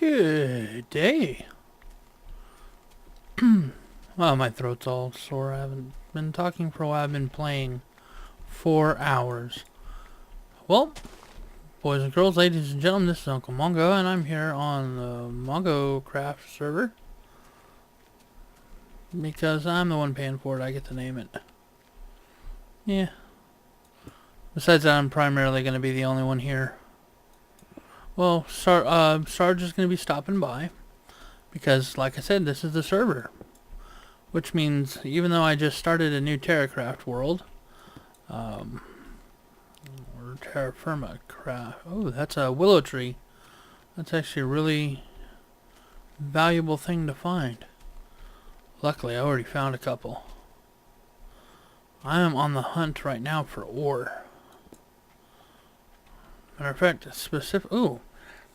Good day. Well, my throat's all sore. I haven't been talking for a while. I've been playing 4 hours. Well, boys and girls, ladies and gentlemen, this is Uncle Mongo, and I'm here on the MongoCraft server. Because I'm the one paying for it, I get to name it. Yeah. Besides that, I'm primarily going to be the only one here. Well, Sarge is going to be stopping by. Because, like I said, this is the server. Which means, even though I just started a new TerraCraft world, or TerraFirmaCraft. Oh, that's a willow tree. That's actually a really valuable thing to find. Luckily, I already found a couple. I am on the hunt right now for ore. Matter of fact, ooh,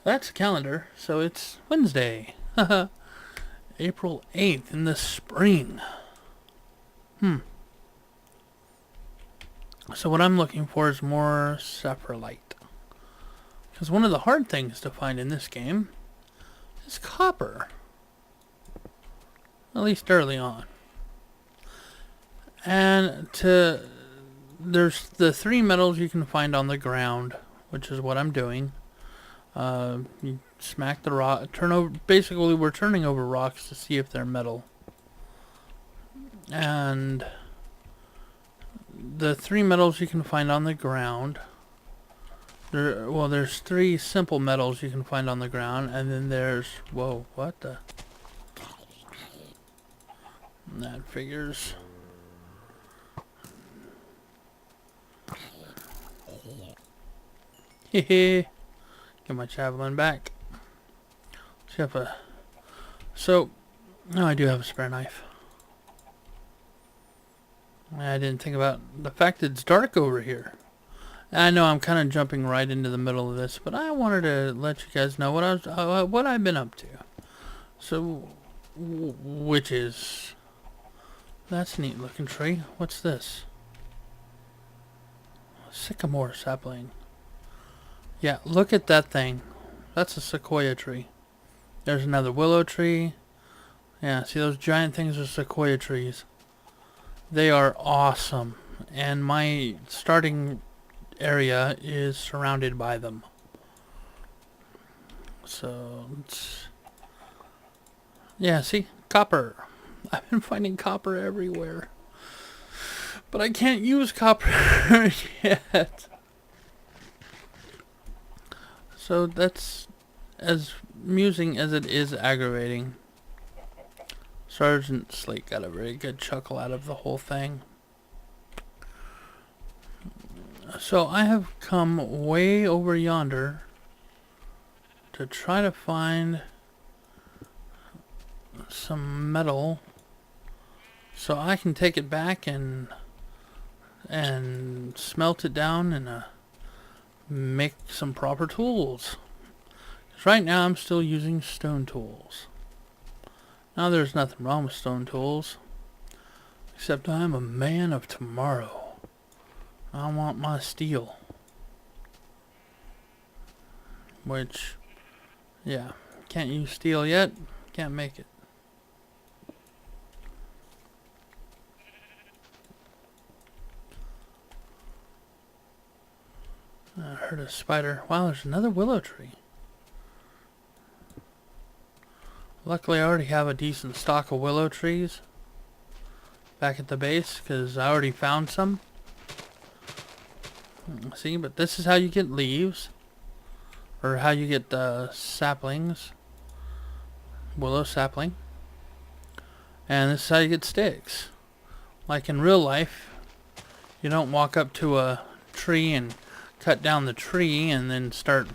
that's a calendar, so it's Wednesday. April 8th in the spring. So what I'm looking for is more sapphirite. Because one of the hard things to find in this game is copper. At least early on. And there's the 3 metals you can find on the ground, which is what I'm doing. You smack the rock, basically we're turning over rocks to see if they're metal. And the 3 metals you can find on the ground, there's 3 simple metals you can find on the ground, and then there's, whoa, what the? That figures. Hehe. Get my javelin back. So, no, I do have a spare knife. I didn't think about the fact that it's dark over here. I know I'm kind of jumping right into the middle of this, but I wanted to let you guys know what I've been up to. So, which is, that's a neat looking tree. What's this? Sycamore sapling. Yeah, look at that thing. That's a sequoia tree. There's another willow tree. Yeah, see those giant things are sequoia trees. They are awesome. And my starting area is surrounded by them. So, yeah, see? Copper. I've been finding copper everywhere. But I can't use copper yet. So that's as amusing as it is aggravating. Sergeant Slate got a very good chuckle out of the whole thing. So I have come way over yonder to try to find some metal so I can take it back and smelt it down and make some proper tools. 'Cause right now I'm still using stone tools. Now there's nothing wrong with stone tools, except I'm a man of tomorrow. I want my steel. Which, yeah, can't use steel yet, can't make it. I heard a spider. Wow, there's another willow tree. Luckily, I already have a decent stock of willow trees back at the base, because I already found some. See, but this is how you get leaves, or how you get saplings, willow sapling, and this is how you get sticks. Like in real life, you don't walk up to a tree and cut down the tree and then start,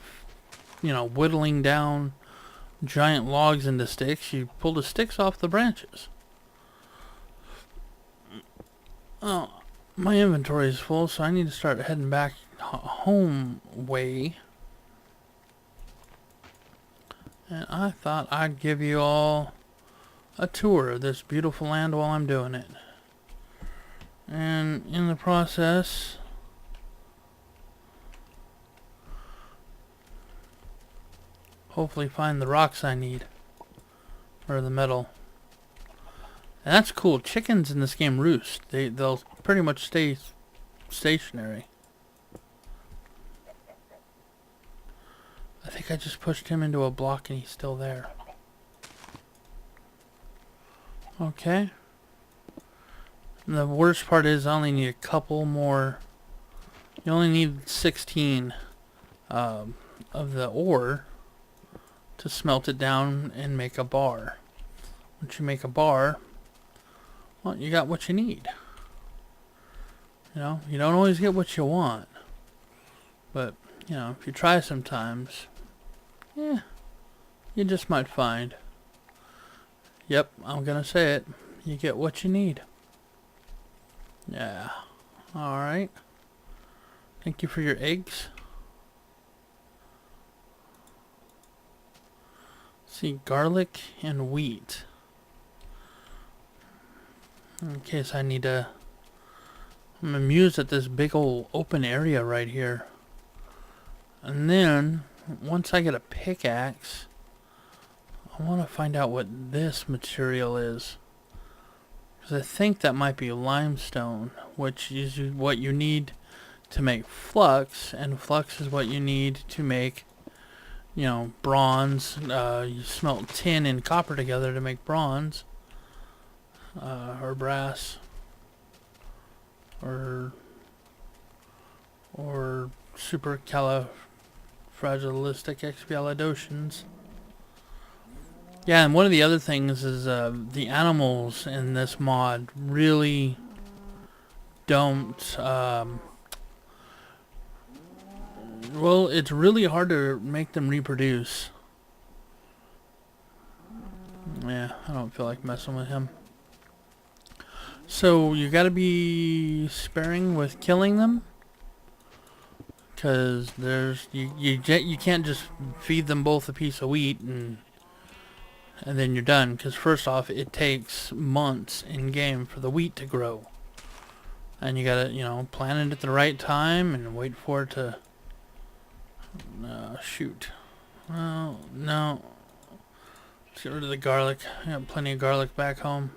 whittling down giant logs into sticks. You pull the sticks off the branches. Oh, my inventory is full, so I need to start heading back home way. And I thought I'd give you all a tour of this beautiful land while I'm doing it. And in the process, hopefully find the rocks I need. Or the metal. And that's cool. Chickens in this game roost. They'll pretty much stay stationary. I think I just pushed him into a block and he's still there. Okay. And the worst part is I only need a couple more. You only need 16 of the ore to smelt it down and make a bar. Once you make a bar, well, you got what you need. You know, you don't always get what you want. But, you know, if you try sometimes, yeah, you just might find. Yep, I'm gonna say it. You get what you need. Yeah. Alright. Thank you for your eggs. See, garlic and wheat. In case I need to... I'm amused at this big old open area right here. And then, once I get a pickaxe, I want to find out what this material is. Because I think that might be limestone, which is what you need to make flux, and flux is what you need to make, you know, bronze. You smelt tin and copper together to make bronze, or brass, or supercalifragilisticexpialidocious. Yeah, and one of the other things is the animals in this mod really don't. Well, it's really hard to make them reproduce. Yeah, I don't feel like messing with him. So you gotta be sparing with killing them, because there's you can't just feed them both a piece of wheat and then you're done. Because first off, it takes months in game for the wheat to grow, and you gotta, you know, plant it at the right time and wait for it to. Shoot. Oh no. Let's get rid of the garlic. I got plenty of garlic back home.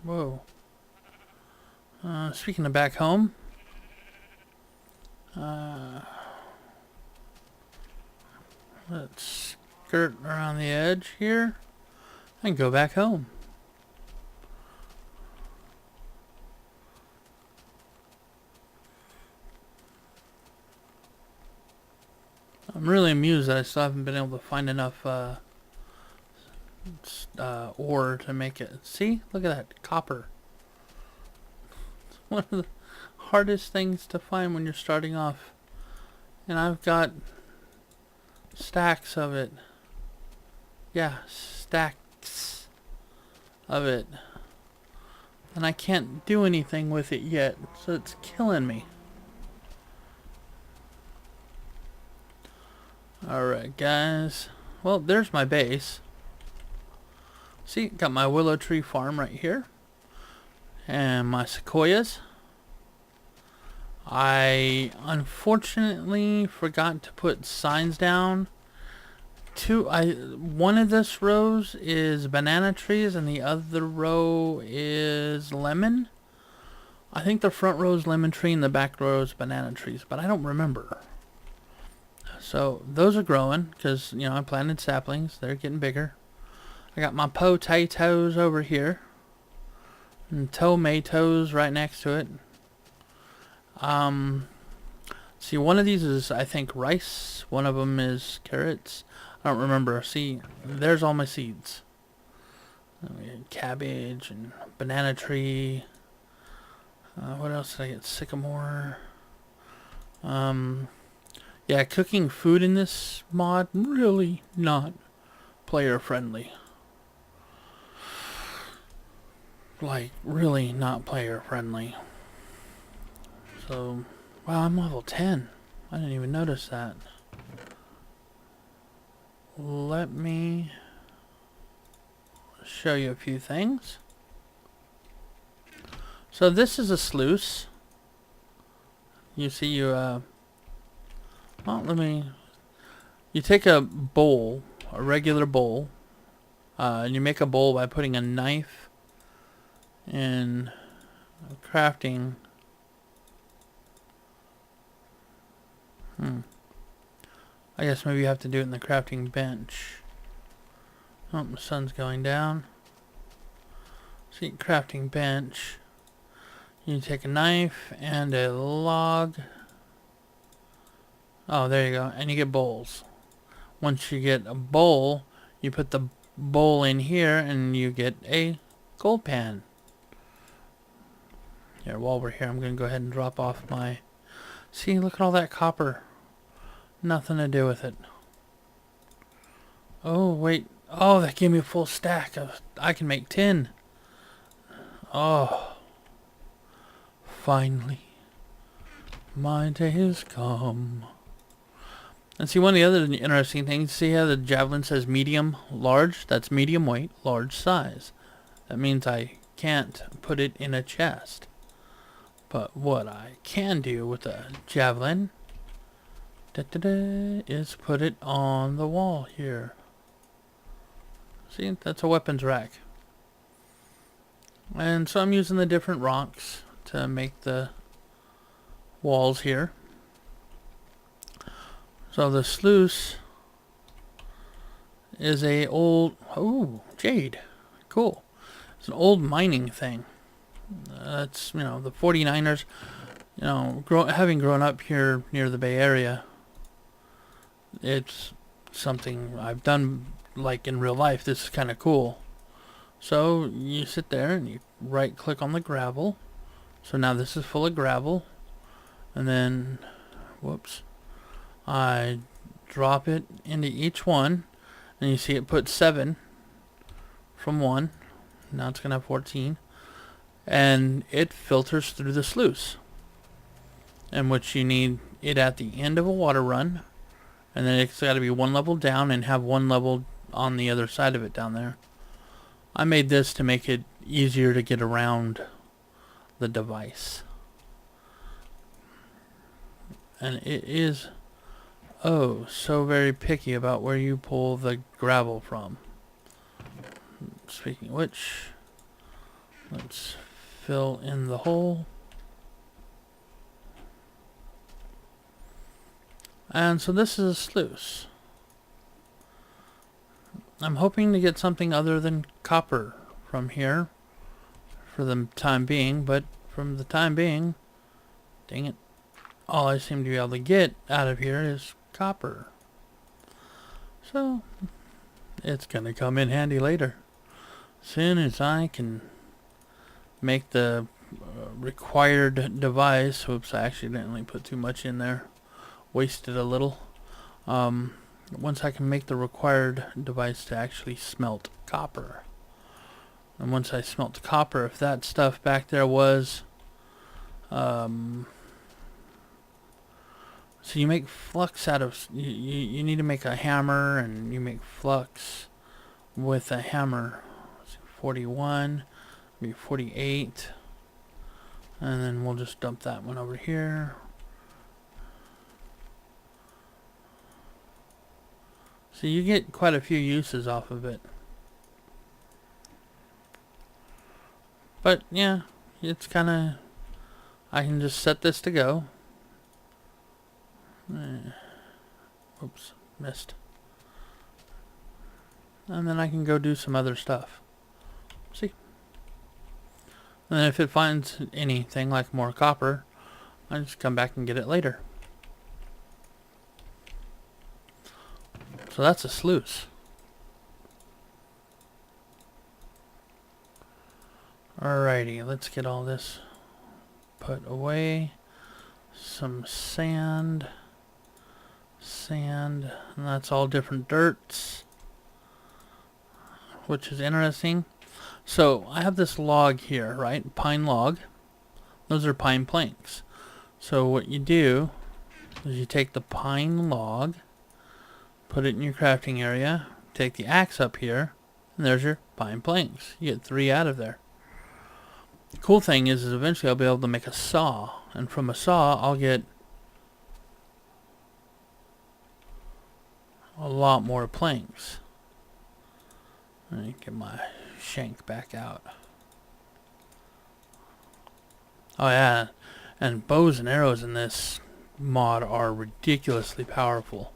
Whoa. Speaking of back home, let's skirt around the edge here and go back home. I'm really amused that I still haven't been able to find enough ore to make it. See? Look at that. Copper. It's one of the hardest things to find when you're starting off. And I've got stacks of it. Yeah, stacks of it. And I can't do anything with it yet, so it's killing me. Alright, guys. Well, there's my base. See, got my willow tree farm right here. And my sequoias. I unfortunately forgot to put signs down. One of this rows is banana trees and the other row is lemon. I think the front row is lemon tree and the back row is banana trees, but I don't remember. So those are growing because, you know, I planted saplings. They're getting bigger. I got my potatoes over here. And tomatoes right next to it. See, one of these is, I think, rice. One of them is carrots. I don't remember. See, there's all my seeds. Cabbage and banana tree. What else did I get? Sycamore. Yeah, cooking food in this mod, really not player friendly. Like, really not player friendly. So, wow, I'm level 10. I didn't even notice that. Let me show you a few things. So this is a sluice. You see, well, let me You take a bowl, a regular bowl, and you make a bowl by putting a knife in crafting. I guess maybe you have to do it in the crafting bench. Oh, the sun's going down. See, crafting bench. You take a knife and a log. Oh, there you go. And you get bowls. Once you get a bowl, you put the bowl in here and you get a gold pan. Here, while we're here, I'm going to go ahead and drop off my... See, look at all that copper. Nothing to do with it. Oh, wait. Oh, that gave me a full stack. I can make 10. Oh. Finally. My day has come. And see, one of the other interesting things, see how the javelin says medium, large? That's medium weight, large size. That means I can't put it in a chest. But what I can do with a javelin is put it on the wall here. See, that's a weapons rack. And so I'm using the different rocks to make the walls here. So the sluice is a old, oh, jade, cool. It's an old mining thing. That's, you know, the 49ers, you know, having grown up here near the Bay Area, it's something I've done like in real life. This is kind of cool. So you sit there and you right click on the gravel. So now this is full of gravel. And then, whoops, I drop it into each one. And you see it put 7 from 1. Now it's going to have 14. And it filters through the sluice. And which you need it at the end of a water run. And then it's got to be 1 level down and have 1 level on the other side of it down there. I made this to make it easier to get around the device. And it is, oh, so very picky about where you pull the gravel from. Speaking of which, let's fill in the hole. And so this is a sluice. I'm hoping to get something other than copper from here for the time being, but from the time being, dang it, all I seem to be able to get out of here is copper. So it's gonna come in handy later. Soon as I can make the required device. Oops, I accidentally put too much in there. Wasted a little. Once I can make the required device to actually smelt copper. And once I smelt copper, if that stuff back there was... so you make flux out of... You need to make a hammer, and you make flux with a hammer. 41, maybe 48. And then we'll just dump that one over here. So you get quite a few uses off of it. But yeah, it's kind of... I can just set this to go. Oops, missed. And then I can go do some other stuff. See? And then if it finds anything like more copper, I just come back and get it later. So that's a sluice. Alrighty, let's get all this put away. Some sand. And that's all different dirts, which is interesting. So I have this log here, right? Pine log. Those are pine planks. So what you do is you take the pine log, put it in your crafting area, take the axe up here, and there's your pine planks. You get 3 out of there. The cool thing is eventually I'll be able to make a saw, and from a saw I'll get a lot more planks. Let me get my shank back out. Oh yeah, and bows and arrows in this mod are ridiculously powerful.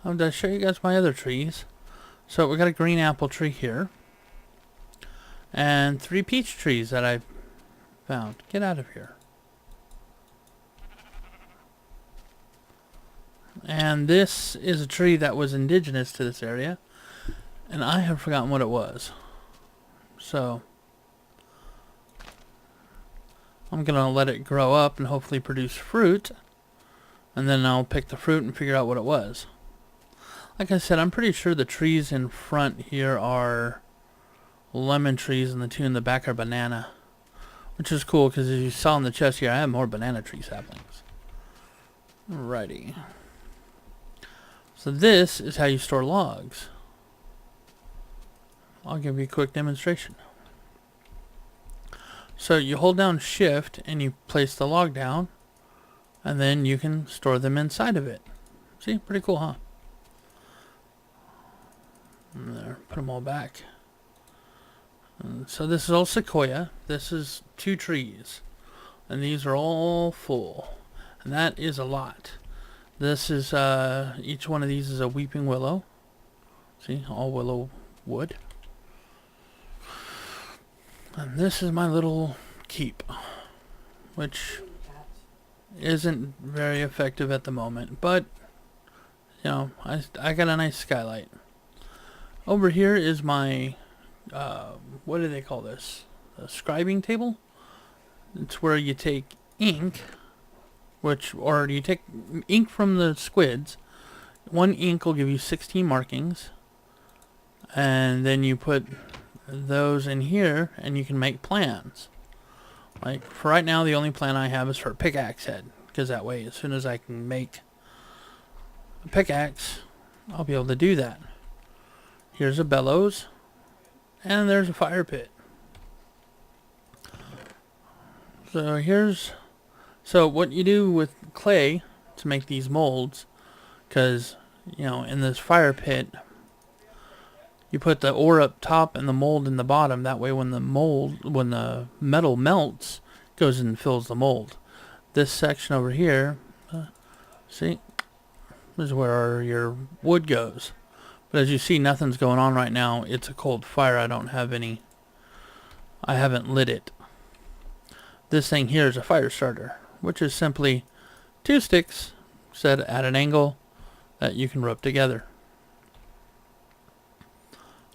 I'm going to show you guys my other trees. So we got a green apple tree here. And 3 peach trees that I found. Get out of here. And this is a tree that was indigenous to this area. And I have forgotten what it was. So I'm going to let it grow up and hopefully produce fruit. And then I'll pick the fruit and figure out what it was. Like I said, I'm pretty sure the trees in front here are lemon trees and the 2 in the back are banana. Which is cool because as you saw in the chest here, I have more banana tree saplings. Alrighty. So this is how you store logs. I'll give you a quick demonstration. So you hold down shift and you place the log down. And then you can store them inside of it. See? Pretty cool, huh? And there, put them all back. And so this is all sequoia. This is 2 trees. And these are all full. And that is a lot. This is, each one of these is a weeping willow. See, all willow wood. And this is my little keep. Which isn't very effective at the moment. But, you know, I got a nice skylight. Over here is my, what do they call this? A scribing table? It's where you take ink, or you take ink from the squids. 1 ink will give you 16 markings. And then you put those in here and you can make plans. Like, for right now, the only plan I have is for a pickaxe head. Because that way, as soon as I can make a pickaxe, I'll be able to do that. Here's a bellows, and there's a fire pit. So what you do with clay to make these molds, because, you know, in this fire pit, you put the ore up top and the mold in the bottom. That way when the metal melts, it goes and fills the mold. This section over here, see, this is where your wood goes. But as you see, nothing's going on right now. It's a cold fire. I haven't lit it. This thing here is a fire starter, which is simply 2 sticks set at an angle that you can rub together.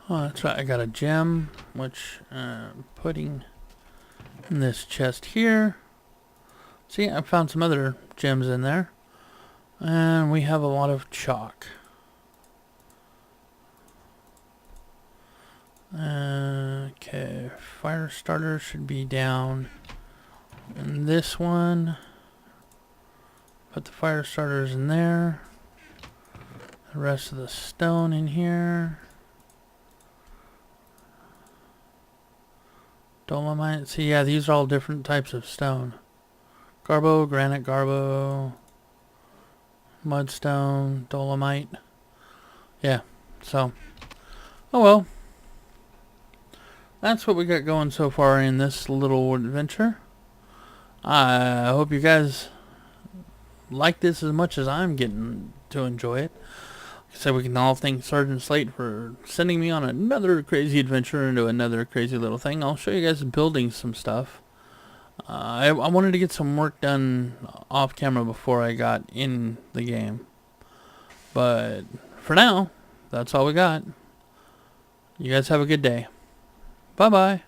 Oh, that's right. I got a gem, which I'm putting in this chest here. See, I found some other gems in there. And we have a lot of chalk. Okay, fire starter should be down in this one. Put the fire starters in there. The rest of the stone in here. Dolomite. See, yeah, these are all different types of stone. Garbo, granite garbo, mudstone, dolomite. Yeah, so, oh well. That's what we got going so far in this little adventure. I hope you guys like this as much as I'm getting to enjoy it. Like I said, we can all thank Sergeant Slate for sending me on another crazy adventure into another crazy little thing. I'll show you guys building some stuff. I wanted to get some work done off camera before I got in the game. But for now, that's all we got. You guys have a good day. Bye-bye.